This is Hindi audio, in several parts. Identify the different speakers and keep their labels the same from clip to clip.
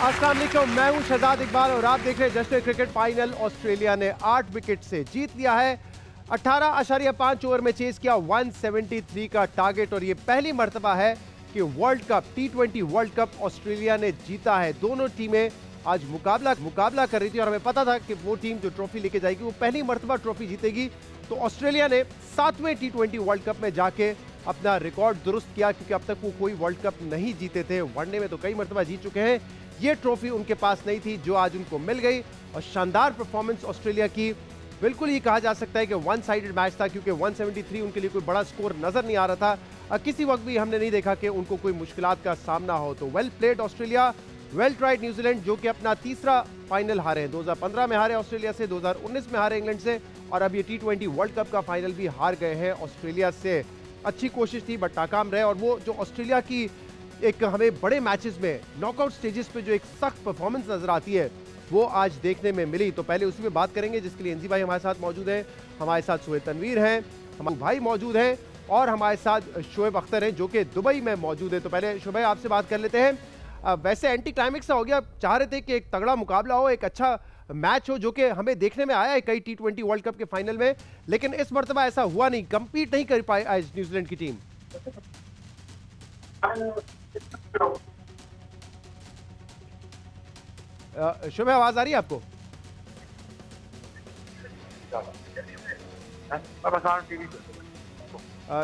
Speaker 1: अस्सलाम वालेकुम, मैं हूं शहजाद इकबाल और आप देख रहे हैं जश्न क्रिकेट फाइनल। ऑस्ट्रेलिया ने 8 विकेट से जीत लिया है। 18.5 ओवर में चेस किया 173 का टारगेट और ये पहली मर्तबा है कि world cup T20 world cup Australia ने जीता है। दोनों टीमें आज मुकाबला कर रही थी और हमें पता था कि वो टीम जो ट्रॉफी लेके जाएगी वो पहली मर्तबा ट्रॉफी जीतेगी। तो ऑस्ट्रेलिया ने 7वें T20 वर्ल्ड कप में जाके अपना रिकॉर्ड दुरुस्त किया, क्योंकि अब तक वो कोई वर्ल्ड कप नहीं जीते थे। वनडे में तो कई मर्तबा जीत चुके हैं, ये ट्रॉफी उनके पास नहीं थी जो आज उनको मिल गई। और शानदार परफॉर्मेंस ऑस्ट्रेलिया की, बिल्कुल ये कहा जा सकता है कि वन साइडेड मैच था, क्योंकि 173 उनके लिए कोई बड़ा स्कोर नजर नहीं आ रहा था। किसी वक्त भी हमने नहीं देखा कि उनको कोई मुश्किलात का सामना हो। तो well played Australia, well tried New Zealand, जो कि अपना तीसरा फाइनल हारे हैं। 2015 में हारे ऑस्ट्रेलिया से, 2019 में हारे इंग्लैंड से और अब ये T20 वर्ल्ड कप का फाइनल भी हार गए हैं ऑस्ट्रेलिया से। अच्छी कोशिश थी बट नाकाम रहे। और वो जो ऑस्ट्रेलिया की एक हमें बड़े मैचेस में नॉकआउट स्टेजेस पे जो एक सख्त परफॉर्मेंस नजर आती है वो आज देखने में मिली। तो पहले उसी में बात करेंगे, जिसके लिए एनजी भाई हमारे साथ मौजूद हैं, हमारे साथ सुहेल तनवीर हैं, हमारे भाई मौजूद हैं और हमारे साथ शोएब अख्तर हैं जो कि दुबई में मौजूद है। तो पहले शोएब भाई आपसे बात कर लेते हैं। वैसे एंटी क्लाइमेक्स हो गया, चाह रहे थे कि एक तगड़ा मुकाबला हो, एक अच्छा मैच हो, जो कि हमें देखने में आया है कई T20 वर्ल्ड कप के फाइनल में, लेकिन इस मर्तबा ऐसा हुआ नहीं, कंपीट नहीं कर पाई आज न्यूजीलैंड की टीम। शोएब आवाज आ रही है आपको?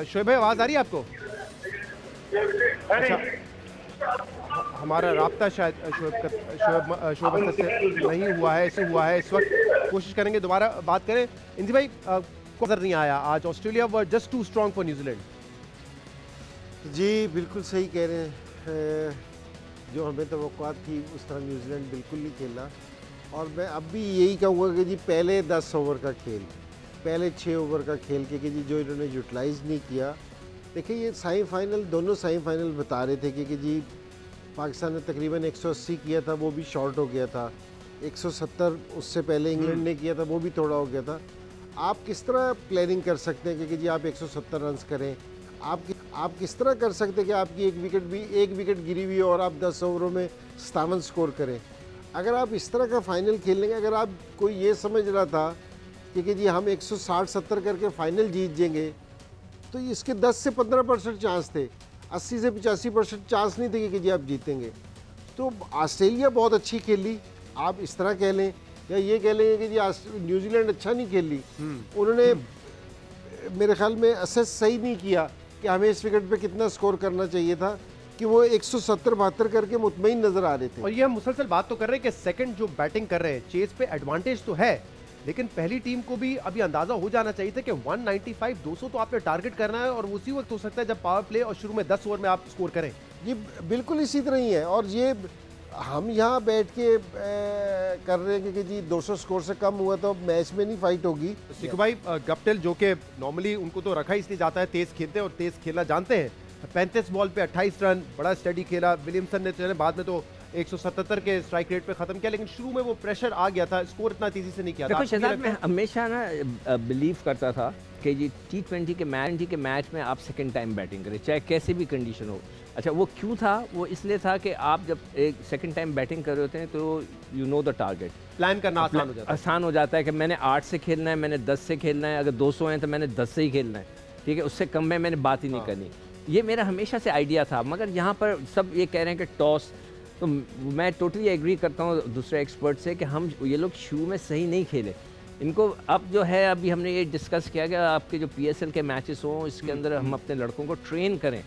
Speaker 1: शोएब भाई आवाज आ रही है आपको? अच्छा, हमारा राब्ता शायद शोएब अख्तर से नहीं हुआ है, ऐसे हुआ है इस वक्त। कोशिश करेंगे दोबारा बात करें। इंजी भाई नजर नहीं आया आज, Australia were just too strong for New Zealand.
Speaker 2: जी बिल्कुल सही कह रहे हैं, जो हमें तवक्कुआत थी उस तरह न्यूजीलैंड बिल्कुल नहीं खेला। और मैं अब भी यही कहूँगा कि जी पहले 10 ओवर का खेल, पहले 6 ओवर का खेल के कि जी जो इन्होंने यूटिलाइज़ नहीं किया। देखिए ये सेमीफाइनल, दोनों सेमीफाइनल बता रहे थे कि जी पाकिस्तान ने तकरीबन 180 किया था, वो भी शॉर्ट हो गया था। 170 उससे पहले इंग्लैंड ने किया था, वो भी थोड़ा हो गया था। आप किस तरह प्लानिंग कर सकते हैं कि जी आप 170 रन करें? आप किस तरह कर सकते हैं कि आपकी एक विकेट गिरी हुई है और आप 10 ओवरों में 57 स्कोर करें? अगर आप इस तरह का फाइनल खेलेंगे, अगर आप कोई ये समझ रहा था कि जी हम 160-70 करके फाइनल जीत जाएंगे, तो इसके 10 से 15% चांस थे, 80 से 85% चांस नहीं थे कि जी आप जीतेंगे। तो ऑस्ट्रेलिया बहुत अच्छी खेली, आप इस तरह कह लें, या ये कह लेंगे कि जी न्यूजीलैंड अच्छा नहीं खेली। उन्होंने मेरे ख्याल में असेस सही नहीं किया कि हमें इस विकेट पे कितना स्कोर करना चाहिए था, कि वो 170-72 करके मुतमईन नजर आ रहे थे।
Speaker 1: और ये हम मुसलसल बात तो कर रहे हैं कि सेकंड जो बैटिंग कर रहे हैं, चेस पे एडवांटेज तो है, लेकिन पहली टीम को भी अभी अंदाजा हो जाना चाहिए था कि 195-200 तो आपने टारगेट करना है और उसी वक्त हो सकता है जब पावर प्ले और शुरू में 10 ओवर में आप स्कोर करें।
Speaker 2: ये बिल्कुल इसी तरह ही है। और ये हम यहाँ बैठ के कर रहे हैं कि जी 200 स्कोर से कम हुआ तो मैच में नहीं फाइट होगी।
Speaker 1: सिकू भाई गप्टिल, जो कि नॉर्मली उनको तो रखा इसलिए जाता है, तेज खेलते हैं और तेज खेलना जानते हैं, 35 बॉल पे 28 रन, बड़ा स्टडी खेला। विलियमसन ने चले बाद में तो 177 के स्ट्राइक रेट पे खत्म किया, लेकिन शुरू में वो प्रेशर आ गया था, स्कोर इतना तेजी से नहीं किया था।
Speaker 3: शहजाद, मैं हमेशा ना बिलीव करता था कि जी T20 के मैच में आप सेकंड टाइम बैटिंग करें, चाहे कैसी भी कंडीशन हो। अच्छा, वो क्यों था? वो इसलिए था कि आप जब एक सेकंड टाइम बैटिंग कर रहे होते हैं तो you know the target,
Speaker 1: plan करना
Speaker 3: आसान हो जाता है कि मैंने 8 से खेलना है, मैंने 10 से खेलना है, अगर 200 हैं तो मैंने 10 से ही खेलना है, ठीक है, उससे कम में मैंने बात ही नहीं करनी। ये मेरा हमेशा से आइडिया था। मगर यहाँ पर सब ये कह रहे हैं कि टॉस, तो मैं टोटली एग्री करता हूँ दूसरे एक्सपर्ट से कि हम ये लोग शुरू में सही नहीं खेले। इनको अब जो है, अभी हमने ये डिस्कस किया कि आपके जो PSL के मैचेस हों, इसके अंदर हम अपने लड़कों को ट्रेन करें।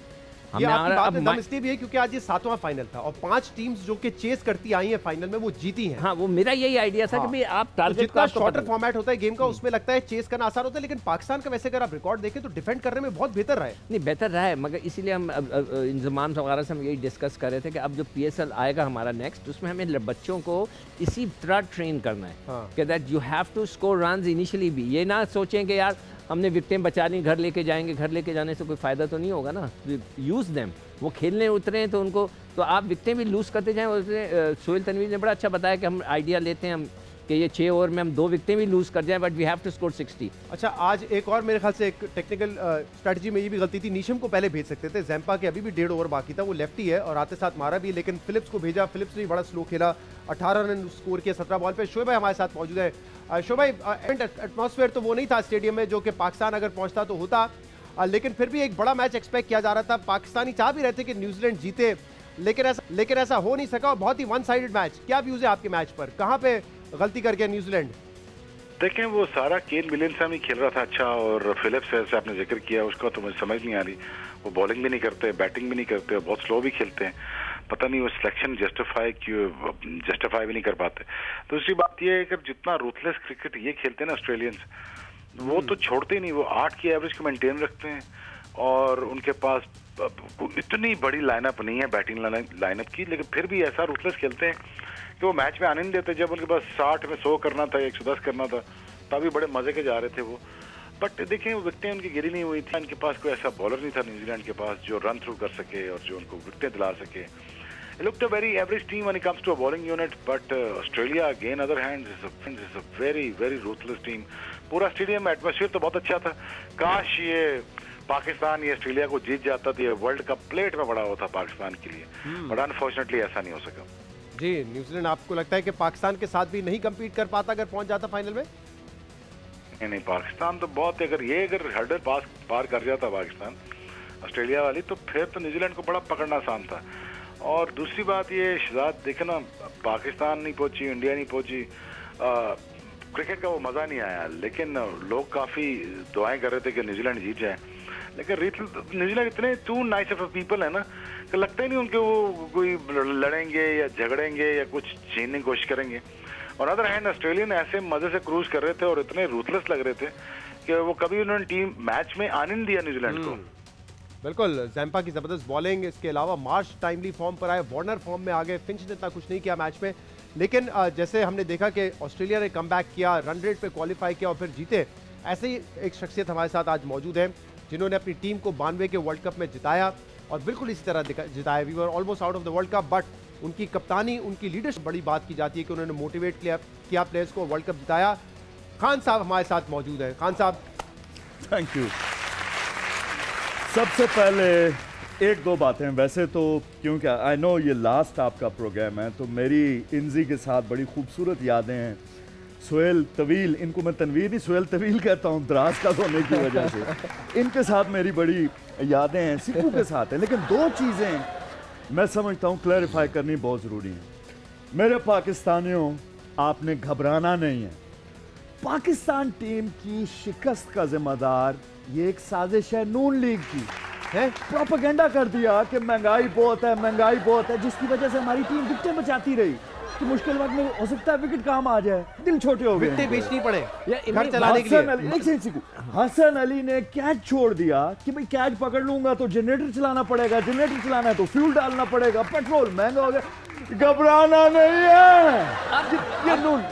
Speaker 1: ये आपकी बात में दम इसलिए भी है क्योंकि आज ये 7वां फाइनल था और 5 टीम्स जो कि चेस करती आई हैं फाइनल में, वो जीती हैं।
Speaker 3: हाँ, वो मेरा यही आइडिया था कि भाई आप टारगेट
Speaker 1: तो जितना शॉर्टर फॉर्मेट होता है गेम का, उसमें लगता है चेस करना आसान होता है, लेकिन पाकिस्तान का वैसे अगर आप रिकॉर्ड देखें तो डिफेंड करने में बहुत बेहतर रहा है।
Speaker 3: नहीं, बेहतर रहा है, मगर इसीलिए हम इंजमाम वगैरह से हम यही डिस्कस कर रहे थे कि अब जो PSL आएगा हमारा नेक्स्ट, उसमें हमें बच्चों को इसी तरह ट्रेन करना है कि that you have to score runs initially भी। ये ना सोचें कि यार हमने विकेटें बचा ली, घर लेके जाएंगे, घर लेके जाने से कोई फ़ायदा तो नहीं होगा ना। यूज़ देम, वो खेलने उतरे हैं तो उनको, तो आप विकेटें भी लूज़ करते जाएँ। सुहेल तनवीर ने बड़ा अच्छा बताया कि हम आइडिया लेते हैं, हम कि ये 6 ओवर में हम 2 विकेटें भी लूज़ कर जाएं, but we have to score 60।
Speaker 1: अच्छा, आज एक और मेरे ख्याल से एक टेक्निकल स्ट्रेटजी में ये भी गलती थी, नीशम को पहले भेज सकते थे। जैम्पा के अभी भी 1.5 ओवर बाकी था, वो लेफ्टी है और आते साथ मारा भी, लेकिन फिलिप्स को भेजा। फिलिप्स ने बड़ा स्लो खेला, 18 रन स्कोर किया 17 बॉल पे। शोएब भाई हमारे साथ मौजूद है। शोएब भाई, एटमॉस्फेयर तो वो नहीं था स्टेडियम में जो कि पाकिस्तान अगर पहुंचता तो होता, लेकिन फिर भी एक बड़ा मैच एक्सपेक्ट किया जा रहा था। पाकिस्तानी चाह भी रहे थे कि न्यूजीलैंड जीते, लेकिन ऐसा हो नहीं सका। बहुत ही वन साइडेड मैच। क्या व्यूज है आपके मैच पर, कहां पे गलती कर गया न्यूजीलैंड?
Speaker 4: देखें, वो सारा केन विलियमसन ही खेल रहा था अच्छा, और फिलिप्स जैसे आपने जिक्र किया उसका तो मुझे समझ नहीं आ रही। वो बॉलिंग भी नहीं करते, बैटिंग भी नहीं करते, बहुत स्लो भी खेलते हैं। पता नहीं वो सिलेक्शन जस्टिफाई भी नहीं कर पाते। दूसरी बात ये है कि जितना रूथलेस क्रिकेट ये खेलते हैं ना ऑस्ट्रेलियंस, वो तो छोड़ते ही नहीं। वो 8 की एवरेज को मेंटेन रखते हैं और उनके पास इतनी बड़ी लाइनअप नहीं है बैटिंग लाइनअप की, लेकिन फिर भी ऐसा रूथलेस खेलते हैं कि वो मैच में आने नहीं देते। जब उनके पास 60 में 100 करना था, 110 करना था, तभी बड़े मजे के जा रहे थे वो। बट देखें, वो विकेटें उनकी गिरी नहीं हुई थी। उनके पास कोई ऐसा बॉलर नहीं था न्यूजीलैंड के पास जो रन थ्रू कर सके और जो उनको विकेटें दिला सके। It looked a very average team when it comes to a bowling unit, but Australia, again, other hand, is a very, very ruthless team. पूरा स्टेडियम में एटमॉस्फेयर तो बहुत अच्छा था। काश ये पाकिस्तान ये ऑस्ट्रेलिया को जीत जाता तो ये वर्ल्ड कप प्लेट में बड़ा होता पाकिस्तान के लिए, बट अनफॉर्चुनेटली ऐसा नहीं हो सका।
Speaker 1: जी, न्यूजीलैंड आपको लगता है कि पाकिस्तान के साथ भी नहीं कम्पीट कर पाता अगर पहुंच जाता फाइनल में?
Speaker 4: नहीं, पाकिस्तान तो बहुत, अगर हर्डल पार कर जाता पाकिस्तान ऑस्ट्रेलिया वाली, तो फिर तो न्यूजीलैंड को बड़ा पकड़ना आसान था। और दूसरी बात ये शहजाद, देखे ना, पाकिस्तान नहीं पहुंची, इंडिया नहीं पहुंची, क्रिकेट का वो मज़ा नहीं आया। लेकिन लोग काफ़ी दुआएं कर रहे थे कि न्यूजीलैंड जीत जाए, लेकिन न्यूजीलैंड इतने टू नाइस ऑफ पीपल है ना कि लगता ही नहीं उनके वो कोई लड़ेंगे या झगड़ेंगे या कुछ छीनने की कोशिश करेंगे। और अदर हैंड ऑस्ट्रेलियन ऐसे मज़े से क्रूज कर रहे थे और इतने रूथलेस लग रहे थे कि वो कभी उन्होंने टीम मैच में आने नहीं दिया न्यूजीलैंड को।
Speaker 1: बिल्कुल, जैम्पा की ज़बरदस्त बॉलिंग, इसके अलावा मार्श टाइमली फॉर्म पर आए, वार्नर फॉर्म में आ गए। फिंच ने इतना कुछ नहीं किया मैच में, लेकिन जैसे हमने देखा कि ऑस्ट्रेलिया ने कमबैक किया, रन रेट पे क्वालिफाई किया और फिर जीते। ऐसे ही एक शख्सियत हमारे साथ आज मौजूद है जिन्होंने अपनी टीम को 92 के वर्ल्ड कप में जिताया और बिल्कुल इसी तरह जिताया। We were almost out of the world cup, but उनकी कप्तानी, उनकी लीडरशिप बड़ी बात की जाती है कि उन्होंने मोटिवेट किया प्लेयर्स को, वर्ल्ड कप जिताया। खान साहब हमारे साथ मौजूद हैं। खान साहब,
Speaker 5: थैंक यू। सबसे पहले एक दो बातें, वैसे तो क्योंकि आई नो ये लास्ट आपका प्रोग्राम है, तो मेरी इंजी के साथ बड़ी खूबसूरत यादें हैं। सुहेल तवील, इनको मैं तनवीर नहीं सुहेल तवील कहता हूँ दराज का होने की वजह से, इनके साथ मेरी बड़ी यादें हैं, सिक्कू के साथ है। लेकिन दो चीज़ें मैं समझता हूँ क्लैरिफाई करनी बहुत ज़रूरी है। मेरे पाकिस्तानियों, आपने घबराना नहीं है। पाकिस्तान टीम की शिकस्त का जिम्मेदार ये एक साजिश है नून लीग की है। प्रोपेगेंडा कर दिया कि महंगाई बहुत है, महंगाई बहुत है, जिसकी वजह से हमारी टीम विकेटें बचाती रही कि मुश्किल वक्त में हो सकता है विकेट काम आ जाए, दिल छोटे हो गए,
Speaker 1: विकेटें बेचनी पड़े
Speaker 5: या
Speaker 1: घर चलाने के लिए।
Speaker 5: हसन अली ने कैच छोड़ दिया कि भाई कैच पकड़ लूंगा तो जनरेटर चलाना पड़ेगा, जनरेटर चलाना है तो फ्यूल डालना पड़ेगा, पेट्रोल महंगा हो गया। घबराना नहीं है ये नून।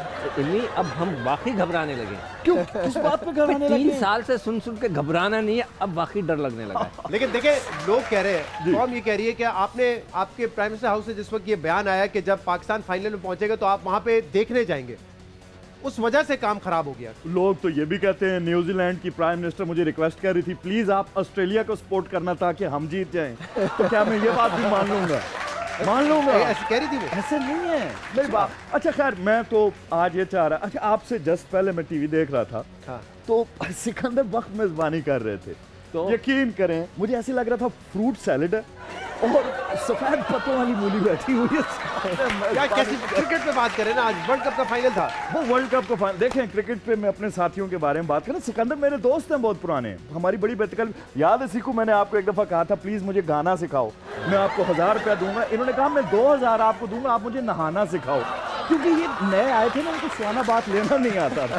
Speaker 3: अब हम वाकई घबराने लगे।
Speaker 5: क्यों, किस बात पे घबराने लगे?
Speaker 3: 3 साल से सुन के घबराना नहीं है, अब वाकई डर लगने लगा है।
Speaker 1: लेकिन देखिए, लोग कह रहे हैं, कौम ये कह रही है कि आपके प्राइम मिनिस्टर हाउस से जिस वक्त ये बयान आया कि जब पाकिस्तान फाइनल में पहुंचेगा तो आप वहां पे देखने जाएंगे, उस वजह से काम खराब हो गया।
Speaker 5: लोग तो ये भी कहते हैं, न्यूजीलैंड की प्राइम मिनिस्टर मुझे रिक्वेस्ट कर रही थी, प्लीज आप ऑस्ट्रेलिया को सपोर्ट करना ताकि हम जीत जाएं। तो क्या मैं ये बात भी मान लूंगा? मान लूंगा।
Speaker 1: ऐसे कह रही थी वो।
Speaker 5: ऐसे नहीं है मेरी बात। अच्छा खैर, मैं तो आज ये चाह रहा, अच्छा आपसे जस्ट पहले मैं टीवी देख रहा था,
Speaker 1: हाँ।
Speaker 5: तो सिकंदर वक्त मेजबानी कर रहे थे, तो यकीन करें मुझे ऐसे लग रहा था फ्रूट सैलेड है और सफेद पत्तों वाली मूली बैठी हुई है।
Speaker 1: क्या कैसी क्रिकेट पे बात करें ना, आज वर्ल्ड कप का फाइनल था।
Speaker 5: वो वर्ल्ड कप का फाइनल देखें, क्रिकेट पे मैं अपने साथियों के बारे में बात करें। सिकंदर मेरे दोस्त हैं बहुत पुराने, हमारी बड़ी बेतकल याद है। सीखू, मैंने आपको एक दफा कहा था प्लीज मुझे गाना सिखाओ, मैं आपको 1000 रुपया दूंगा। इन्होंने कहा मैं 2000 आपको दूंगा, आप मुझे नहाना सिखाओ, क्योंकि ये नए आए थे ना, उनको सुहाना बात लेना नहीं आता था।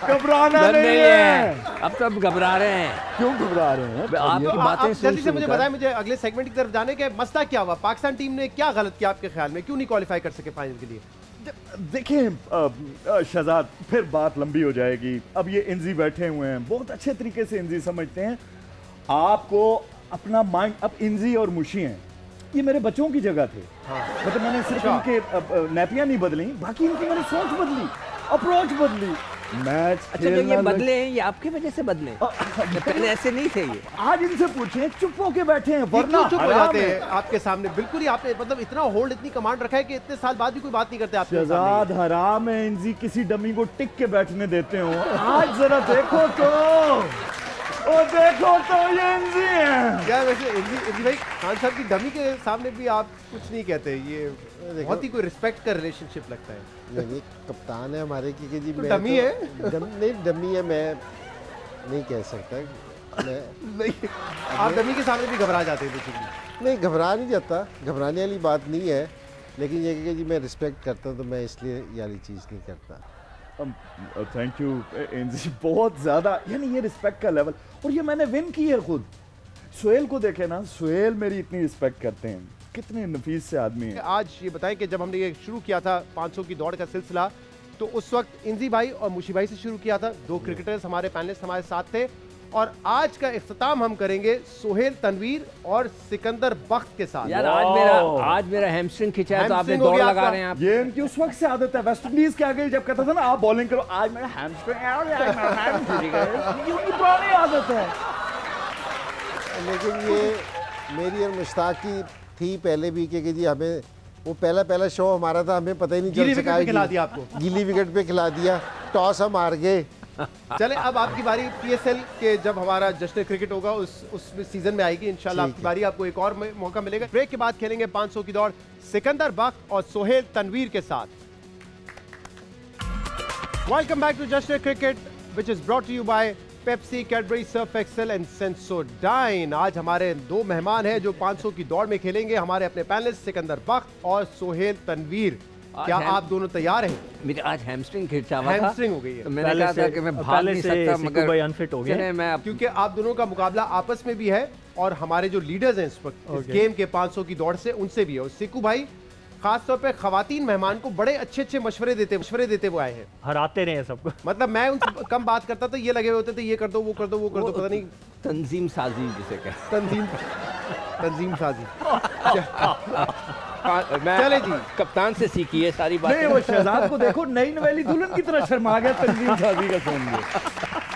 Speaker 5: घबराना नहीं है।
Speaker 3: अब तो घबरा रहे हैं।
Speaker 5: क्यों घबरा रहे हैं?
Speaker 3: आपकी बातें
Speaker 1: जल्दी से मुझे बताएं, मुझे अगले सेगमेंट की तरफ जाने के मसला क्या हुआ, पाकिस्तान टीम ने क्या गलत किया आपके ख्याल में, क्यों नहीं क्वालिफाई कर सके फाइनल के लिए?
Speaker 5: देखिए शहजाद, फिर बात लंबी हो जाएगी। अब ये इंजी बैठे हुए हैं, बहुत अच्छे तरीके से इंजी समझते हैं। आपको अपना माइंड, अब इंजी और मुशी हैं, ये मेरे बच्चों की जगह थे। मतलब मैंने सिर्फ इनके नैपियां नहीं बदली, बाकी इनकी मैंने सोच बदली, अप्रोच बदली, मैच
Speaker 3: अच्छा जब ये बदले हैं ये आपकी वजह से बदले पहले ऐसे नहीं थे ये।
Speaker 5: आज इनसे पूछें चुप होके बैठे हैं,
Speaker 1: वरना
Speaker 5: वरना
Speaker 1: चुप हो जाते हैं आपके सामने। बिल्कुल ही आपने मतलब इतना होल्ड, इतनी कमांड रखा है कि इतने साल बाद भी कोई बात नहीं करते आपके सामने।
Speaker 5: शहजाद हराम है इंजी किसी डमी को टिक के बैठने देते हो। आज जरा देखो तो, ओ देखो तो ये इंजी है।
Speaker 1: क्या वैसे इंजी भाई खान साहब की डमी के सामने भी आप कुछ नहीं कहते, ये बहुत ही कोई रिस्पेक्ट का रिलेशनशिप लगता है।
Speaker 2: नहीं कप्तान है हमारे की जी,
Speaker 1: तो डमी है
Speaker 2: नहीं डमी है, मैं नहीं कह सकता मैं
Speaker 1: नहीं। आप डमी के सामने भी घबरा जाते हैं?
Speaker 2: नहीं घबरा नहीं जाता, घबराने वाली बात नहीं है, लेकिन ये कि जी मैं रिस्पेक्ट करता हूँ तो मैं इसलिए ये वाली चीज़ नहीं करता।
Speaker 5: थैंक यू इंजी, बहुत ज़्यादा, यानी ये रिस्पेक्ट का लेवल, और ये मैंने विन की है खुद। सुहेल को देखे ना, सुहेल मेरी इतनी रिस्पेक्ट करते हैं, कितने नफीस से आदमी हैं।
Speaker 1: आज ये बताएं कि जब हमने ये शुरू किया था 500 की दौड़ का सिलसिला, तो उस वक्त इंजी भाई और मुशी भाई से शुरू किया था, 2 क्रिकेटर्स हमारे पैनलिस्ट हमारे साथ थे, और आज का इख्तिताम हम करेंगे सोहेल तनवीर और सिकंदर बख्त के साथ।
Speaker 3: यार आज मेरा हैमस्ट्रिंग खिंचा है तो आप दौड़ लगा रहे हैं आप।
Speaker 5: ये इनकी उस वक्त से आदत है, वेस्ट इंडीज के आगे जब कहता था ना आप बॉलिंग करो, आज मेरा हैमस्ट्रिंग ये पुरानी आदत है।
Speaker 2: लेकिन ये मेरी और मुश्ताक की थी पहले भी कि जी हमें वो पहला शो हमारा था, हमें पता ही नहीं चल सका,
Speaker 1: खिला दिया आपको,
Speaker 2: गीली विकेट पे खिला दिया, टॉस हम हार गए।
Speaker 1: चले अब आपकी बारी पीएसएल के जब हमारा जश्न क्रिकेट होगा उस सीजन में आएगी इंशाल्लाह आपकी बारी, आपको एक और मौका मिलेगा। ब्रेक के बाद खेलेंगे 500 की दौड़ सिकंदर बख्त और सोहेल तनवीर के साथ। Welcome back to Jashn cricket which is brought to you by Pepsi, Cadbury, Surf Excel and Sensodyne. आज हमारे 2 मेहमान हैं जो 500 की दौड़ में खेलेंगे, हमारे अपने पैनलिस्ट सिकंदर बख्त और सोहेल तनवीर। क्या आप दोनों तैयार हैं?
Speaker 3: मेरे आज हैमस्ट्रिंग खिंचा हुआ था,
Speaker 1: हैमस्ट्रिंग हो गई है,
Speaker 3: तो मैंने कहा था कि मैं भाग नहीं सकता, मगर
Speaker 6: भाई अनफिट हो गए
Speaker 3: मैं
Speaker 1: क्योंकि आप दोनों का मुकाबला आपस में भी है और हमारे जो लीडर्स हैं इस वक्त इस गेम के 500 की दौड़ से उनसे भी है। और सिकू भाई खास तौर पे खवातीन मेहमान को बड़े अच्छे मशवरे देते वो आए हैं,
Speaker 6: हराते रहे सबको।
Speaker 1: मतलब मैं उनसे कम बात करता था, ये लगे हुए होते थे ये कर दो वो कर दो वो कर दो, पता नहीं
Speaker 3: तंजीम साजी जिसे कहते
Speaker 1: तंजीम साजी।
Speaker 3: चले जी, कप्तान से सीखी है सारी बात।
Speaker 5: नहीं वो शहजाद को देखो नई नवेली दुल्हन की तरह शर्मा गया तंजीम साजी का सुन के।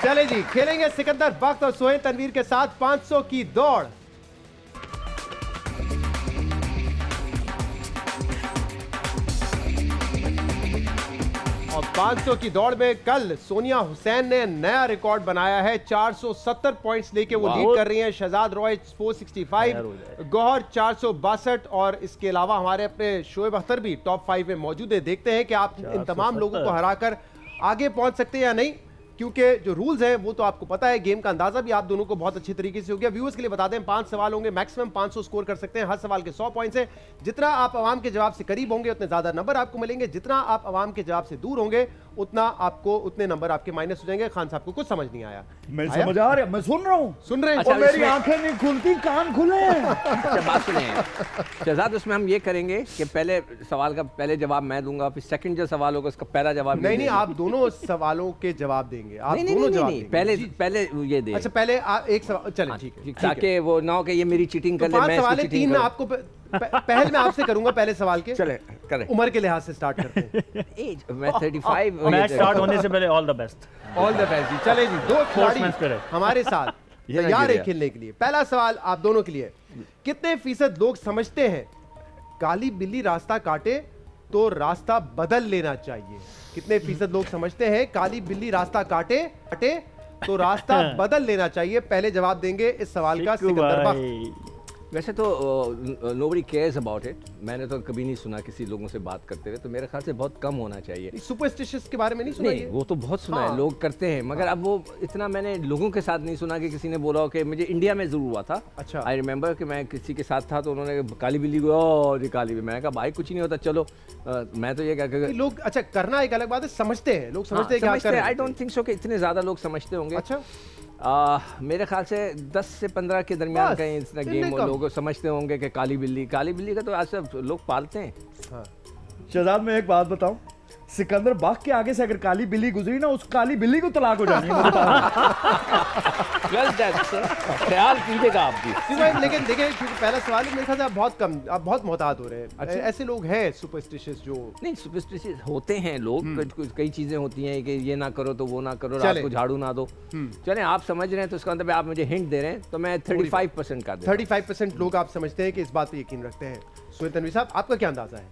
Speaker 1: चले जी खेलेंगे सिकंदर बख्त और सोहेल तनवीर के साथ 500 की दौड़। और 500 की दौड़ में कल सोनिया हुसैन ने नया रिकॉर्ड बनाया है, 470 पॉइंट्स लेके वो लीड कर रही हैं। शहजाद रॉय 465, गौहर 462 और इसके अलावा हमारे अपने शोएब अख्तर भी टॉप 5 में मौजूद है। देखते हैं कि आप इन तमाम लोगों को हराकर आगे पहुंच सकते हैं या नहीं, क्योंकि जो रूल्स हैं वो तो आपको पता है, गेम का अंदाजा भी आप दोनों को बहुत अच्छी तरीके से हो गया। व्यूअर्स के लिए बता दें 5 सवाल होंगे, मैक्सिमम 500 स्कोर कर सकते हैं, हर सवाल के 100 पॉइंट्स हैं। जितना आप आवाम के जवाब से करीब होंगे उतने ज्यादा नंबर आपको मिलेंगे, जितना आप आवाम के जवाब से दूर होंगे उतना आपको उतने नंबर आपके माइनस हो जाएंगे। खान साहब को कुछ समझ नहीं आया?
Speaker 5: मैं समझ आ रहा, मैं सुन रहा हूँ,
Speaker 1: सुन रहे हैं?
Speaker 3: अच्छा,
Speaker 5: मेरी आंखें नहीं खुलती, कान खुले हैं।
Speaker 3: अच्छा बात सुने शहजाद, उसमें हम ये करेंगे कि पहले सवाल का पहले जवाब मैं दूंगा, फिर सेकंड जो सवाल होगा उसका पहला जवाब
Speaker 1: नहीं, आप दोनों सवालों के जवाब देंगे, आप दोनों जवाब देंगे।
Speaker 3: पहले ये दे।
Speaker 1: अच्छा पहले एक सवाल, चलें ठीक है,
Speaker 3: ताकि वो ना हो कि ये मेरी चीटिंग कर ले।
Speaker 1: 5 सवाल है, 3 में आपको पहल मैं आपसे करूंगा पहले सवाल के।
Speaker 3: चले करें,
Speaker 1: उम्र के लिहाज से स्टार्ट करते हैं।
Speaker 3: एज मैं 35,
Speaker 6: मैच स्टार्ट होने से पहले all the best.
Speaker 1: All the best जी। चले जी, 2 खिलाड़ी हमारे साथ तैयार है खेलने के लिए। पहला सवाल आप दोनों के लिए, कितने फीसद लोग समझते हैं काली बिल्ली रास्ता काटे तो रास्ता बदल लेना चाहिए? कितने फीसद लोग समझते हैं काली बिल्ली रास्ता काटे तो रास्ता बदल लेना चाहिए? पहले जवाब देंगे इस सवाल का सिकंदर बख्त।
Speaker 3: वैसे तो नोबडी केयर्स अबाउट इट, मैंने तो कभी नहीं सुना किसी लोगों से बात करते हुए, तो मेरे ख्याल से बहुत कम होना चाहिए।
Speaker 1: सुपरस्टिशियस के बारे में नहीं सुना?
Speaker 3: नहीं, वो तो बहुत सुना है, लोग करते हैं, मगर अब वो इतना मैंने लोगों के साथ नहीं सुना कि किसी ने बोला हो कि मुझे इंडिया में जरूर हुआ था।
Speaker 1: अच्छा,
Speaker 3: आई रिमेंबर कि मैं किसी के साथ था तो उन्होंने काली बिल्ली को काली बिल्ली, मैंने कहा भाई कुछ नहीं होता, चलो मैं तो ये क्या
Speaker 1: लोग, अच्छा करना एक अलग बात है, समझते हैं लोग, समझते हैं क्या कर रहे हैं।
Speaker 3: आई डोंट थिंक सो कि इतने ज्यादा लोग समझते होंगे।
Speaker 1: अच्छा,
Speaker 3: मेरे ख्याल से 10 से 15 के दरमियान कहीं इतना गेम लोग समझते होंगे कि काली बिल्ली का तो आज सब लोग पालते हैं।
Speaker 5: शहजाद मैं एक बात बताऊं, सिकंदर बख्त के आगे से अगर काली बिल्ली गुजरी ना, उस काली बिल्ली को तलाक हो जानी है, मैं बता रहा हूं।
Speaker 3: ख्याल कीजिएगा आप भी।
Speaker 1: लेकिन देखिए, क्योंकि पहला सवाल है, मेरे ख्याल से आप बहुत मोहतात हो रहे हैं।
Speaker 3: अच्छा।
Speaker 1: ऐसे लोग हैं सुपरस्टिशियस जो
Speaker 3: नहीं, सुपरस्टिशियस होते हैं लोग, कई चीजें होती हैं कि ये ना करो तो वो ना करो, रात को झाड़ू ना दो। चलें, आप समझ रहे हैं तो इसका मतलब आप मुझे हिंट दे रहे हैं, तो मैं 35% का दूं।
Speaker 1: 35% लोग आप समझते हैं कि इस बात पे यकीन रखते हैं। सुहेल तनवीर साहब, आपका क्या अंदाजा है?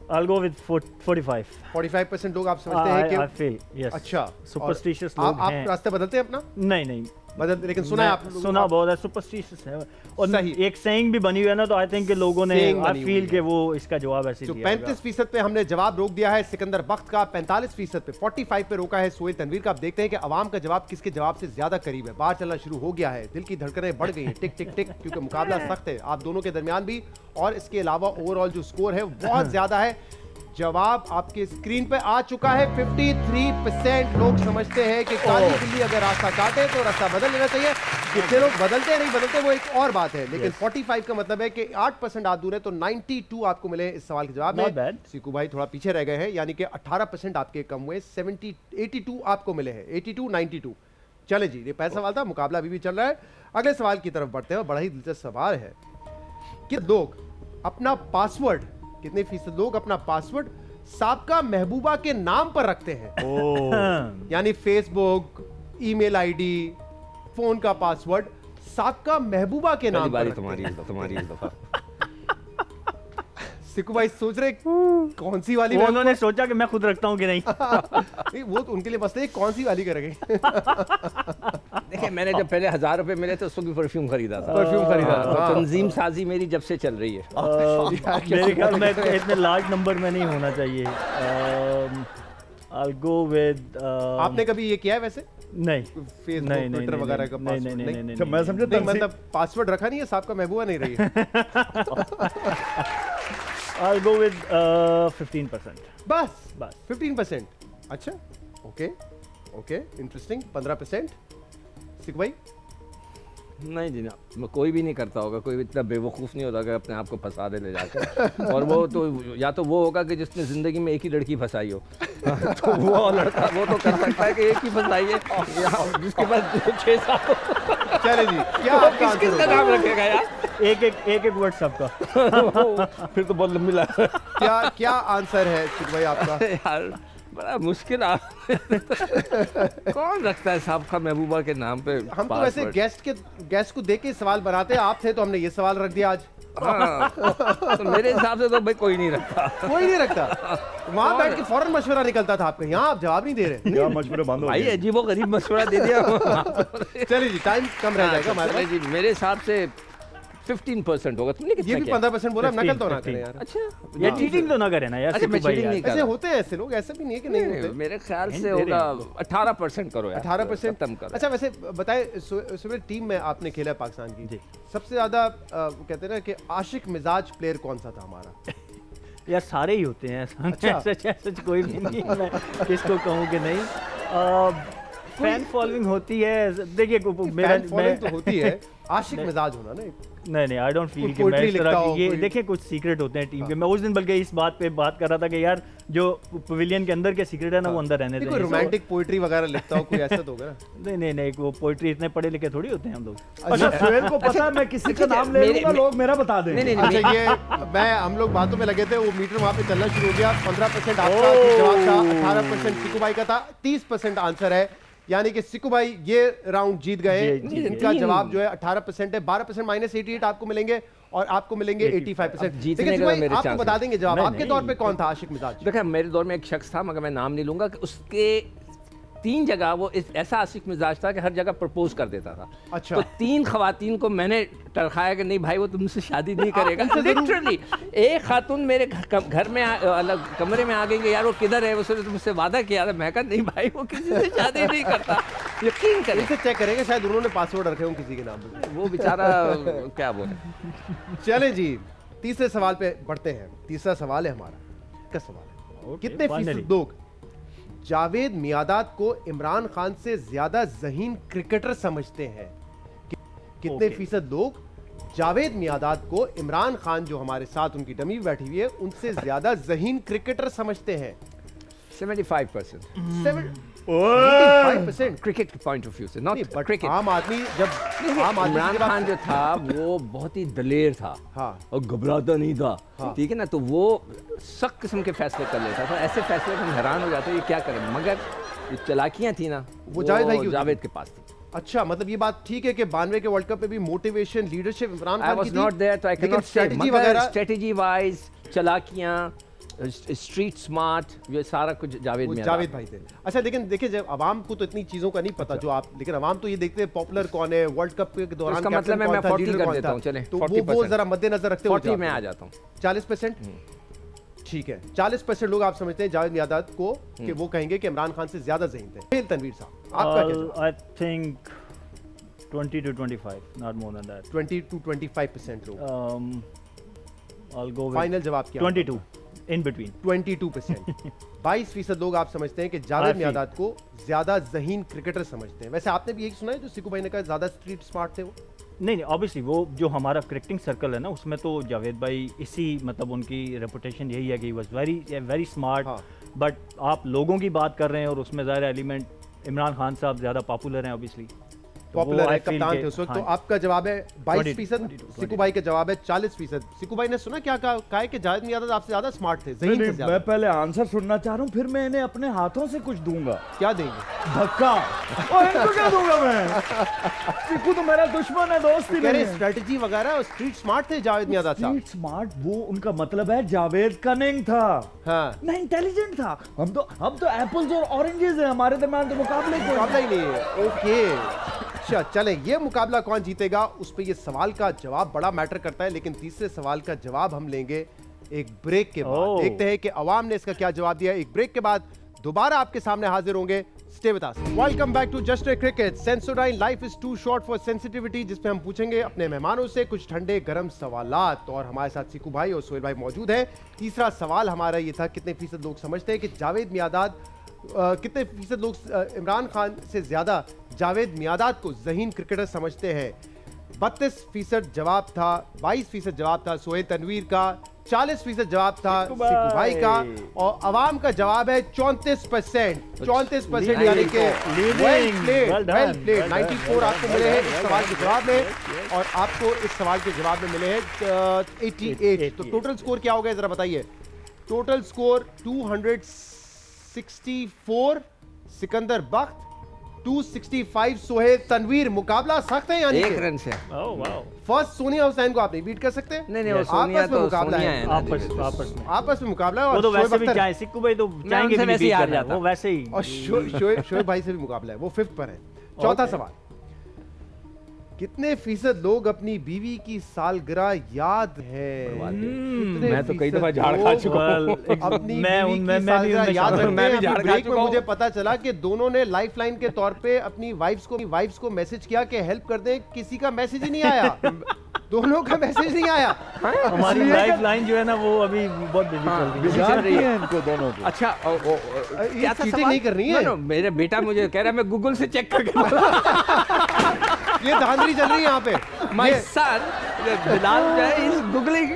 Speaker 6: I'll go with 45.
Speaker 1: 45% लोग आप समझते हैं कि
Speaker 6: I feel, yes.
Speaker 1: अच्छा,
Speaker 6: Superstitious
Speaker 1: और
Speaker 6: लोग
Speaker 1: आप
Speaker 6: हैं।
Speaker 1: रास्ता बदलते हैं अपना?
Speaker 6: नहीं
Speaker 1: बदल, लेकिन सुना है आप?
Speaker 6: सुना बहुत है, सुपरस्टिशियस है। और
Speaker 1: सही।
Speaker 6: एक सेइंग भी बनी हुई है ना, तो आई थिंक कि लोगों ने
Speaker 1: Saying
Speaker 6: आई
Speaker 1: बनी
Speaker 6: फील
Speaker 1: हुई
Speaker 6: कि वो इसका जवाब ऐसे
Speaker 1: जो
Speaker 6: दिया होगा।
Speaker 1: 35% पे हमने जवाब रोक दिया है सिकंदर बख्त का, 45% पे 45 पे रोका है सुहेल तनवीर का। आप देखते हैं कि अवाम का जवाब किसके जवाब से ज्यादा करीब है। बाहर चलना शुरू हो गया है, दिल की धड़कनें बढ़ गई हैं, टिक टिक टिक, क्योंकि मुकाबला सख्त है आप दोनों के दरमियान भी, और इसके अलावा ओवरऑल जो स्कोर है बहुत ज्यादा है। जवाब आपके स्क्रीन पे आ चुका है। 53% लोग समझते हैं कि काली बिल्ली अगर रास्ता काटे तो रास्ता बदल लेना चाहिए। कितने लोग बदलते हैं नहीं बदलते वो एक और बात है, लेकिन 45 का मतलब है कि 8% आप दूर है। तो 92 आपको मिले इस सवाल के जवाब में। सीकू भाई थोड़ा पीछे रह गए हैं, यानी कि 18% आपके कम हुए। 82 आपको मिले हैं, 82 92। चले जी, ये पहला सवाल था, मुकाबला अभी भी चल रहा है। अगले सवाल की तरफ बढ़ते हैं। बड़ा ही दिलचस्प सवाल है कि लोग अपना पासवर्ड, कितने फीसद लोग अपना पासवर्ड साबका महबूबा के नाम पर रखते हैं? यानी फेसबुक, ईमेल आईडी, फोन का पासवर्ड साबका महबूबा के नाम पर
Speaker 3: तुम्हारी इस दफा।
Speaker 1: सिकू भाई सोच रहे कौन सी वाली?
Speaker 6: उन्होंने सोचा कि मैं खुद रखता हूँ कि नहीं।
Speaker 1: नहीं, वो तो उनके लिए मसला है कौन सी वाली करेंगे।
Speaker 3: देखिए, मैंने जब पहले 1000 रुपए मिले थे उसको भी परफ्यूम खरीदा था।
Speaker 1: हाँ।
Speaker 3: तंजीम साजी मेरी जब से चल रही है।
Speaker 6: मेरे ख्याल में इतने लार्ज नंबर में नहीं होना चाहिए। I'll go with
Speaker 1: आपने कभी ये किया है वैसे?
Speaker 6: नहीं,
Speaker 1: फेसबुक, ट्विटर वगैरह का पासवर्ड?
Speaker 6: नहीं।
Speaker 5: अच्छा, मैं समझा
Speaker 1: नहीं, मतलब पासवर्ड रखा नहीं है, साहब का महबूबा नहीं रही है।
Speaker 6: I'll go with 15%.
Speaker 1: बस 15%। अच्छा, ओके, इंटरेस्टिंग। 15%। सिक भाई?
Speaker 3: नहीं जी ना, कोई भी नहीं करता होगा, कोई इतना बेवकूफ़ नहीं होता कि अपने आप को फंसा दे ले जाकर। और वो तो या तो वो होगा कि जिसने ज़िंदगी में एक ही लड़की फंसाई हो, तो वो लड़का वो तो कर सकता है कि एक ही फंसाई है, जिसके पास 6-7 हो।
Speaker 1: चले जी, क्या आपका
Speaker 3: किसका नाम रखेगा यार?
Speaker 6: एक वर्ड सबका।
Speaker 3: फिर तो बहुत लंबी लग।
Speaker 1: क्या आंसर है सिक भाई आपका?
Speaker 3: यार बड़ा मुश्किल। कौन रखता है साहब का महबूबा के नाम पे?
Speaker 1: हम तो वैसे गेस्ट को देके सवाल बनाते हैं, आप थे तो हमने ये सवाल रख दिया आज।
Speaker 3: हाँ, तो मेरे हिसाब से तो भाई कोई नहीं रखता।
Speaker 1: कोई नहीं रखता। वहां बैठ के फौरन मशवरा निकलता था आपका, यहाँ आप जवाब नहीं दे रहे।
Speaker 5: क्या मशवरे बंद हो
Speaker 3: भाई
Speaker 5: गए?
Speaker 3: अजीबो गरीब मशवरा दे दिया।
Speaker 1: चलिए जी, टाइम कम रह जाएगा हमारे पास।
Speaker 3: जी, मेरे हिसाब से 15% होगा। तुमने कितना
Speaker 1: ये भी
Speaker 3: किया?
Speaker 1: 15% बोला, नकल तो ना करें यार।
Speaker 3: अच्छा,
Speaker 6: ये चीटिंग तो ना करें ना यार।
Speaker 3: अच्छा, मैं cheating नहीं
Speaker 1: ऐसे होते हैं ऐसे लोग, ऐसे भी नहीं है कि नहीं होते।
Speaker 3: मेरे ख्याल से होगा 18% करो यार।
Speaker 1: 18%
Speaker 3: खत्म करो।
Speaker 1: अच्छा, वैसे बताए सुबह टीम में आपने खेला पाकिस्तान की, सबसे ज्यादा कहते हैं ना कि आशिक मिजाज प्लेयर कौन सा था हमारा?
Speaker 6: यार सारे ही होते हैं। ऐसा कोई भी नहीं है, मैं किसको कहूँ कि नहीं। फैन फॉलोइंग होती है। देखिए,
Speaker 1: फैन फॉलोइंग तो होती है, आशिक मिजाज होना ना।
Speaker 6: नहीं, आई डोंट फील कि मैं इस तरह की। ये देखिए, कुछ सीक्रेट होते हैं टीम के। मैं उस दिन बल्कि इस बात पे बात कर रहा था कि यार जो पवेलियन के अंदर के सीक्रेट है ना, वो अंदर रहने दें।
Speaker 1: कोई रोमांटिक पोएट्री वगैरह लिखता हो कोई, ऐसा तो होगा ना?
Speaker 6: नहीं, वो पोएट्री इतने पढ़े लिखे थोड़ी होते हैं हम लोग।
Speaker 5: अच्छा, सुहेल को पता है मैं किसी का नाम ले लूंगा, लोग मेरा बता दें।
Speaker 1: अच्छा, ये हम लोग बातों में लगे थे, वो मीटर वहां पे चलना शुरू हो गया। 15% आपका जवाब था, 18% सिकू भाई का था, 30% आंसर है। यानी कि सिकू भाई ये राउंड जीत गए। इनका जवाब जो है 18% है। 12% -88 आपको मिलेंगे और आपको मिलेंगे 85%। लेकिन भाई आपको बता देंगे जवाब। आपके दौर पे कौन था आशिक मिजाज?
Speaker 3: देखा, मेरे दौर में एक शख्स था, मगर मैं नाम नहीं लूंगा, कि उसके 3 जगह वो ऐसा आशिक मिजाज था कि हर जगह प्रपोज कर देता था।
Speaker 1: अच्छा।
Speaker 3: तो 3 खवातीन को मैंने टरखाया कि नहीं भाई, वो तुमसे शादी नहीं करेगा। लिटरली एक खातून मेरे घर में अलग कमरे में आ गई कि यार वो किधर है, उसने तुमसे वादा किया था। मैं कहा नहीं भाई, वो किसी से शादी नहीं करता। यकीन करें,
Speaker 1: इसे चेक करेंगे, शायद उन्होंने पासवर्ड रखे हों किसी के नाम पे।
Speaker 3: वो बेचारा क्या बोले।
Speaker 1: चले जी, तीसरे सवाल पे बढ़ते हैं। तीसरा सवाल है हमारा, क्या सवाल है? कितने फीसद लोग जावेद मियादाद को इमरान खान से ज्यादा ज़हीन क्रिकेटर समझते हैं? कितने फीसद लोग जावेद मियादाद को इमरान खान जो हमारे साथ उनकी डमी बैठी हुई है उनसे ज्यादा ज़हीन क्रिकेटर समझते हैं?
Speaker 3: 75%।
Speaker 1: 75%
Speaker 3: क्रिकेट के पॉइंट ऑफ व्यू से, नॉट क्रिकेट।
Speaker 1: आम आदमी
Speaker 3: इमरान खान जो था वो बहुत ही दलेर था,
Speaker 1: हाँ,
Speaker 3: और घबराता नहीं था,
Speaker 1: हाँ,
Speaker 3: ठीक है ना, तो वो सख्त किस्म के फैसले कर लेता था। ऐसे फैसले हम हैरान हो जाते ये क्या करें, मगर ये चालाकियां थी ना
Speaker 1: वो जावेद भाई की होती
Speaker 3: जावेद के पास थी।
Speaker 1: अच्छा, मतलब ये बात ठीक है कि 92 के वर्ल्ड कप में भी motivation leadership Imran
Speaker 3: I
Speaker 1: Khan की
Speaker 3: was
Speaker 1: थी,
Speaker 3: not there, तो I
Speaker 1: लेकिन
Speaker 3: cannot say,
Speaker 1: स्ट्रेटजी
Speaker 3: मगर
Speaker 1: वगैरह
Speaker 3: स्ट्रेटजी वाइज चालाकियां, स्ट्रीट स्मार्ट, ये सारा कुछ जावेद
Speaker 1: वो
Speaker 3: में
Speaker 1: जावेद भाई थे। अच्छा, लेकिन देखिए जब आवाम को तो इतनी चीजों का नहीं पता जो आप, लेकिन आवाम तो ये देखते हैं पॉपुलर कौन है, वर्ल्ड कप के दौरान
Speaker 3: इसका
Speaker 1: कैप्टन
Speaker 3: मतलब है
Speaker 1: कौन
Speaker 3: मैं
Speaker 1: था,
Speaker 3: 40
Speaker 1: लीडर
Speaker 3: कर
Speaker 1: कौन
Speaker 3: देता
Speaker 1: था।
Speaker 3: हूं, चलें,
Speaker 1: तो
Speaker 3: 40%।
Speaker 1: वो जरा मद्देनजर रखते हुए
Speaker 3: 40 में आ जाता हूँ।
Speaker 1: 40%, ठीक है, 40% लोग आप समझते हैं जावेद मियादाद को कि वो कहेंगे कि इमरान खान से ज्यादा ज़हीन थे। तनवीर साहब, आपका क्या जवाब?
Speaker 6: I think 20 to 25, not more than that.
Speaker 1: 20 to 25% लोग।
Speaker 6: I'll go with
Speaker 1: फाइनल जवाब क्या?
Speaker 6: 22, in between.
Speaker 1: 22%। 22% लोग आप समझते हैं कि जावेद मियादाद को ज्यादा ज़हीन क्रिकेटर समझते हैं। वैसे आपने भी यही सुना है जो सिकू भाई ने कहा ज्यादा स्ट्रीट स्मार्ट थे वो?
Speaker 6: नहीं, ऑब्वियसली वो जो हमारा क्रिकेटिंग सर्कल है ना, उसमें तो जावेद भाई इसी, मतलब उनकी रेपुटेशन यही है कि वॉज वेरी स्मार्ट।
Speaker 1: हाँ।
Speaker 6: बट आप लोगों की बात कर रहे हैं और उसमें ज़्यादा एलिमेंट इमरान खान साहब ज़्यादा पॉपुलर हैं ऑब्वियसली,
Speaker 1: पॉपुलर है, कप्तान थे उस वक्त। तो आपका जवाब है 22%,
Speaker 6: 22,
Speaker 1: सिकू भाई का जवाब है 40%। सिकू भाई ने सुना क्या कहा है कि जावेद मियादाद आपसे ज्यादा स्मार्ट थे, ज़हीन से
Speaker 5: मैं
Speaker 1: ज्यादा।
Speaker 5: पहले आंसर सुनना चाह रहा हूँ, फिर मैं इन्हें अपने हाथों से कुछ दूंगा।
Speaker 1: क्या देंगे?
Speaker 5: धक्का। और इनको क्या दूंगा मैं? चिकू तो मेरा दुश्मन है, दोस्त ही
Speaker 1: कह रहे
Speaker 5: नहीं है।
Speaker 1: स्ट्रेटजी वगैरह और स्ट्रीट स्मार्ट थे जावेद मियादाद साहब।
Speaker 5: स्ट्रीट स्मार्ट, वो उनका मतलब है जावेद कनिंग था,
Speaker 1: हाँ,
Speaker 5: मैं इंटेलिजेंट था। हम तो एप्पल्स और ऑरेंजेस हैं, हमारे दरमियान तो मुकाबला
Speaker 1: ही नहीं है। ओके, अच्छा चले, ये मुकाबला कौन जीतेगा उस पे ये सवाल का जवाब बड़ा मैटर करता है, लेकिन तीसरे सवाल का जवाब हम लेंगे एक ब्रेक के बाद। देखते हैं कि अवाम ने इसका क्या जवाब दिया। एक ब्रेक के बाद दोबारा आपके सामने हाजिर होंगे। Stay with us. Welcome back to just cricket. Sensodyne life is too short for sensitivity, जिसमें हम पूछेंगे अपने मेहमानों से कुछ ठंडे गर्म सवालात, और हमारे साथ सिकू भाई और सोहेल भाई मौजूद हैं। तीसरा सवाल हमारा ये था, कितने फीसद लोग समझते हैं कि जावेद मियादाद, कितने फीसद लोग इमरान खान से ज्यादा जावेद मियादाद को ज़हीन क्रिकेटर समझते हैं? 32% जवाब था, 22% जवाब था सोहेल तनवीर का, 40% जवाब था सिकू भाई का, और अवाम का जवाब है 34%। 34% यानी कि वेल प्लेड। 94 आपको मिले हैं इस सवाल के जवाब में, और आपको इस सवाल के जवाब में मिले हैं 88। तो टोटल स्कोर क्या हो गया जरा बताइए? टोटल स्कोर 264 सिकंदर बख्त, 265 सोहेल तनवीर। मुकाबला सख्त है, यानी
Speaker 3: एक रन से।
Speaker 1: फर्स्ट सोनिया हुसैन को आप नहीं बीट कर सकते।
Speaker 3: नहीं, वो सोनिया
Speaker 1: आपस में
Speaker 3: तो
Speaker 1: मुकाबला
Speaker 3: सोनिया
Speaker 1: है,
Speaker 3: है ना,
Speaker 1: आपस में मुकाबला है। और
Speaker 6: वो तो वैसे
Speaker 1: शोएब
Speaker 6: भी
Speaker 1: अख्तर-
Speaker 6: चाहे सिक्कू भाई तो चाहेंगे भी
Speaker 3: वैसे ही
Speaker 6: बीट
Speaker 3: हार
Speaker 6: करना,
Speaker 3: जाता।
Speaker 6: वो वैसे ही।
Speaker 1: और शोएब भाई से भी मुकाबला है, वो 5th पर है। चौथा सवाल, कितने फीसद लोग अपनी बीवी की सालगिरह याद है?
Speaker 3: मैं तो कई दफा झाड़ खा चुका हूँ।
Speaker 1: अपनी बीवी की सालगिरह याद रखते हैं।
Speaker 3: मैं भी झाड़ खा
Speaker 1: ब्रेक में
Speaker 3: चुका हूँ।
Speaker 1: मुझे पता चला कि दोनों ने लाइफलाइन के तौर पे अपनी वाइफ्स को मैसेज किया कि हेल्प कर दें, किसी का मैसेज ही नहीं आया। दोनों का मैसेज नहीं आया।
Speaker 6: हमारी लाइफ लाइन जो है ना, वो अभी बहुत बिजी चल रही है।
Speaker 5: इनको दोनों को।
Speaker 3: अच्छा,
Speaker 1: ये चीटिंग नहीं करनी है।
Speaker 3: मेरे बेटा मुझे कह रहा है मैं गूगल से चेक करके
Speaker 1: ये धांधली चल रही है यहाँ पे।
Speaker 3: माय सन बिलाल जो है इज गूगलिंग।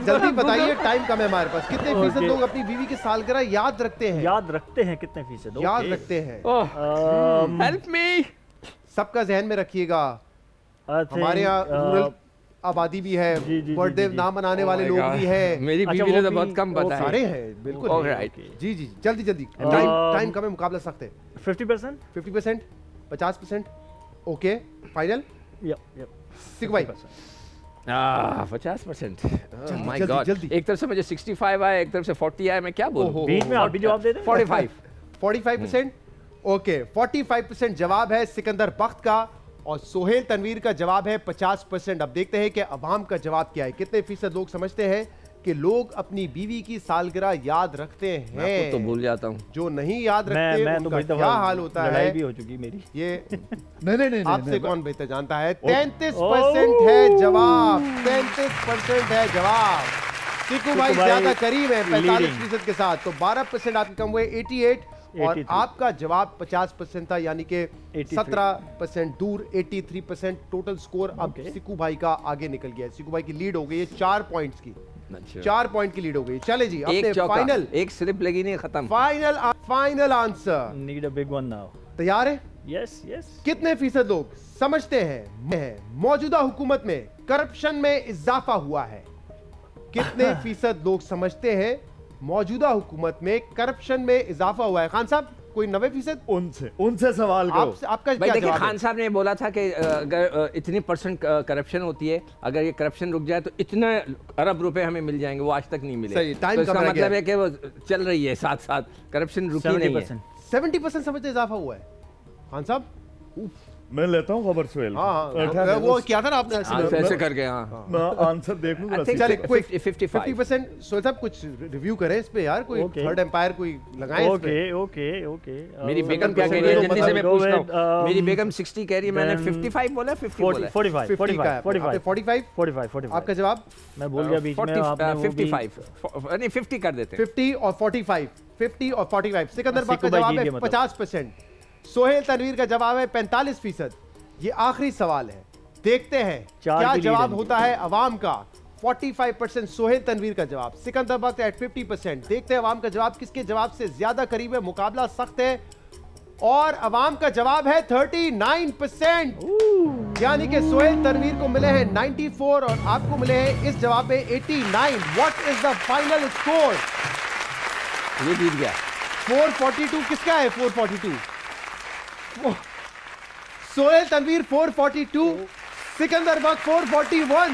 Speaker 1: जल्दी बताइए, टाइम कम है हमारे पास। कितने फीसद लोग अपनी बीवी की सालगिरह याद रखते हैं?
Speaker 6: याद रखते हैं कितने फीसद?
Speaker 1: याद रखते हैं।
Speaker 3: Help me.
Speaker 1: सबका जहन में रखिएगा, हमारे यहाँ रूरल आबादी भी है, बर्थडे ना मनाने वाले लोग भी हैं।
Speaker 3: मेरी बीवी ने तो बहुत कम पता है।
Speaker 1: सारे हैं बिल्कुल।
Speaker 3: ऑलराइट,
Speaker 1: जी जी, जल्दी जल्दी, टाइम कम है, मुकाबला सख्त है।
Speaker 6: 50%,
Speaker 1: 50%, 50%। Okay, final. सिकू भाई
Speaker 3: 50%। माय
Speaker 1: जल्दी,
Speaker 3: गॉड,
Speaker 1: जल्दी।
Speaker 3: एक तरफ से मुझे 65 आया, एक तरफ से 40 आया, मैं क्या बोलूं?
Speaker 6: बीच में आप भी जवाब दे दें।
Speaker 1: 45%। ओके, 45% जवाब है सिकंदर बख्त का, और सोहेल तनवीर का जवाब है 50%। अब देखते हैं कि अवाम का जवाब क्या है। कितने फीसद लोग समझते हैं कि लोग अपनी बीवी की सालगिरह याद रखते हैं?
Speaker 3: मैं तो भूल जाता हूँ।
Speaker 1: जो नहीं याद रखते
Speaker 6: मैं
Speaker 1: उनका क्या हाल होता है?
Speaker 6: भी हो चुकी मेरी।
Speaker 1: ये
Speaker 5: नहीं
Speaker 1: आपसे कौन बेहतर जानता है? 33% है जवाब। 33% है जवाब। सिकू भाई ज्यादा करीब है 45% के साथ। तो 12% आपके कम हुए 88, और
Speaker 6: 83।
Speaker 1: आपका जवाब 50% था, यानी कि 17% दूर, 83% टोटल स्कोर। अब सिकू भाई का आगे निकल गया है, सिकू भाई की लीड हो गई है 4 पॉइंट्स की। 4 पॉइंट की लीड हो गई। चले जी, अपने फाइनल,
Speaker 3: एक स्लिप लगी नहीं, खत्म।
Speaker 1: Final answer.
Speaker 6: Need a big one now.
Speaker 1: तैयार है?
Speaker 6: Yes yes.
Speaker 1: कितने फीसद लोग समझते हैं मौजूदा हुकूमत में करप्शन में इजाफा हुआ है? कितने फीसद लोग समझते हैं मौजूदा हुकूमत में करप्शन में इजाफा हुआ है? खान साहब, कोई 90%?
Speaker 5: उनसे सवाल करो।
Speaker 1: आपका
Speaker 3: भाई
Speaker 1: क्या
Speaker 3: देखिए,
Speaker 1: जवाब
Speaker 3: खान
Speaker 1: है?
Speaker 3: साहब ने बोला था कि अगर इतनी परसेंट करप्शन होती है, अगर ये करप्शन रुक जाए तो इतने अरब रुपए हमें मिल जाएंगे, वो आज तक नहीं मिले।
Speaker 1: सही, टाइम
Speaker 3: तो इसका
Speaker 1: कम रह गया
Speaker 3: मतलब है कि वो चल रही है साथ साथ, करप्शन रुकी नहीं है।
Speaker 1: 70% समझते इजाफा हुआ है। खान साहब,
Speaker 5: मैं लेता हूँ खबर सुहेल।
Speaker 1: हाँ, वो क्या था ना आपने
Speaker 3: ऐसे कर गए। हाँ,
Speaker 5: मैं आंसर देखूंगा।
Speaker 1: चलिए, क्विक
Speaker 3: 55%।
Speaker 1: सोहेल साहब कुछ रिव्यू करें इस पे यार, कोई थर्ड एम्पायर कोई लगाएं इस पे।
Speaker 6: ओके।
Speaker 3: मेरी बेगम क्या कह रही है, जल्दी से मैं पूछता हूँ। मेरी बेगम 60 कह रही है, मैंने 55 बोला, 50 बोला।
Speaker 1: 45। आपका जवाब?
Speaker 6: मैं भूल गया बीच में।
Speaker 3: 55 नहीं, 50 कर देते हैं।
Speaker 1: 50 और 45। 50 और 45। सिकंदर बाग का
Speaker 6: सिकू भाई
Speaker 1: जवाब है
Speaker 6: जीत गए मतलब।
Speaker 1: 50%। सोहेल तनवीर का जवाब है 45%। ये आखिरी सवाल है, देखते हैं क्या जवाब होता है अवाम का। 45% सोहेल तनवीर का जवाब, सिकंदर बख्त एट 50%। देखते हैं अवाम का जवाब किसके जवाब से ज्यादा करीब है। मुकाबला सख्त है और अवाम का जवाब है 39%, यानी कि सोहेल तनवीर को मिले हैं 94 और आपको मिले हैं इस जवाब में 89। What is the final score?
Speaker 3: ये जीत गया।
Speaker 1: 442 किसका है? 442 सोहेल तनवीर 442, सिकंदर बख्त 441।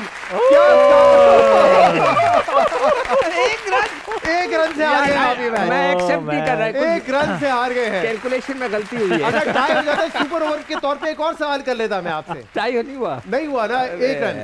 Speaker 1: एक रन से हार गए अभी भाई।
Speaker 3: मैं एक्सेप्ट नहीं कर रहा,
Speaker 1: एक रन से हार गए हैं।
Speaker 3: कैलकुलेशन में गलती हुई है।
Speaker 1: अगर टाई हो जाता सुपर ओवर के तौर पे एक और सवाल कर लेता मैं आपसे।
Speaker 3: टाई नहीं हुआ,
Speaker 1: नहीं हुआ ना, एक रन।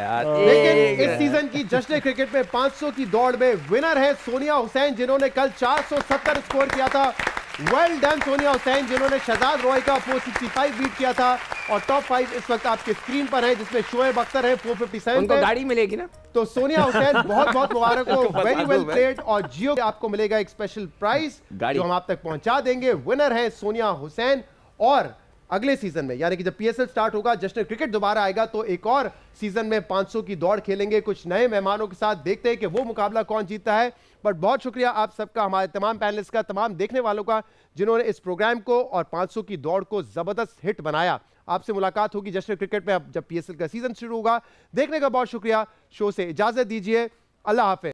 Speaker 1: लेकिन इस सीजन की जश्न क्रिकेट में 500 की दौड़ में विनर है सोनिया हुसैन, जिन्होंने कल 470 स्कोर किया था। वेल डन सोनिया हुसैन, जिन्होंने शहजाद रॉय का 465 बीट किया था। और टॉप 5 इस वक्त आपके स्क्रीन पर है, जिसमें शोएब अख्तर है 457
Speaker 3: उनको गाड़ी मिलेगी ना।
Speaker 1: तो सोनिया हुसैन बहुत बहुत मुबारक हो, वेरी वेल प्लेड। और जियो आपको मिलेगा एक स्पेशल प्राइज जो हम आप तक पहुंचा देंगे। विनर है सोनिया हुसैन। और अगले सीजन में, यानी कि जब पीएसएल स्टार्ट होगा, जश्न क्रिकेट दोबारा आएगा, तो एक और सीजन में 500 की दौड़ खेलेंगे कुछ नए मेहमानों के साथ। देखते हैं कि वो मुकाबला कौन जीतता है। बट बहुत शुक्रिया आप सबका, हमारे तमाम पैनलिस्ट का, तमाम देखने वालों का, जिन्होंने इस प्रोग्राम को और 500 की दौड़ को जबरदस्त हिट बनाया। आपसे मुलाकात होगी जश्न क्रिकेट में अब जब पीएसएल का सीजन शुरू होगा। देखने का बहुत शुक्रिया। शो से इजाजत दीजिए, अल्लाह हाफिज।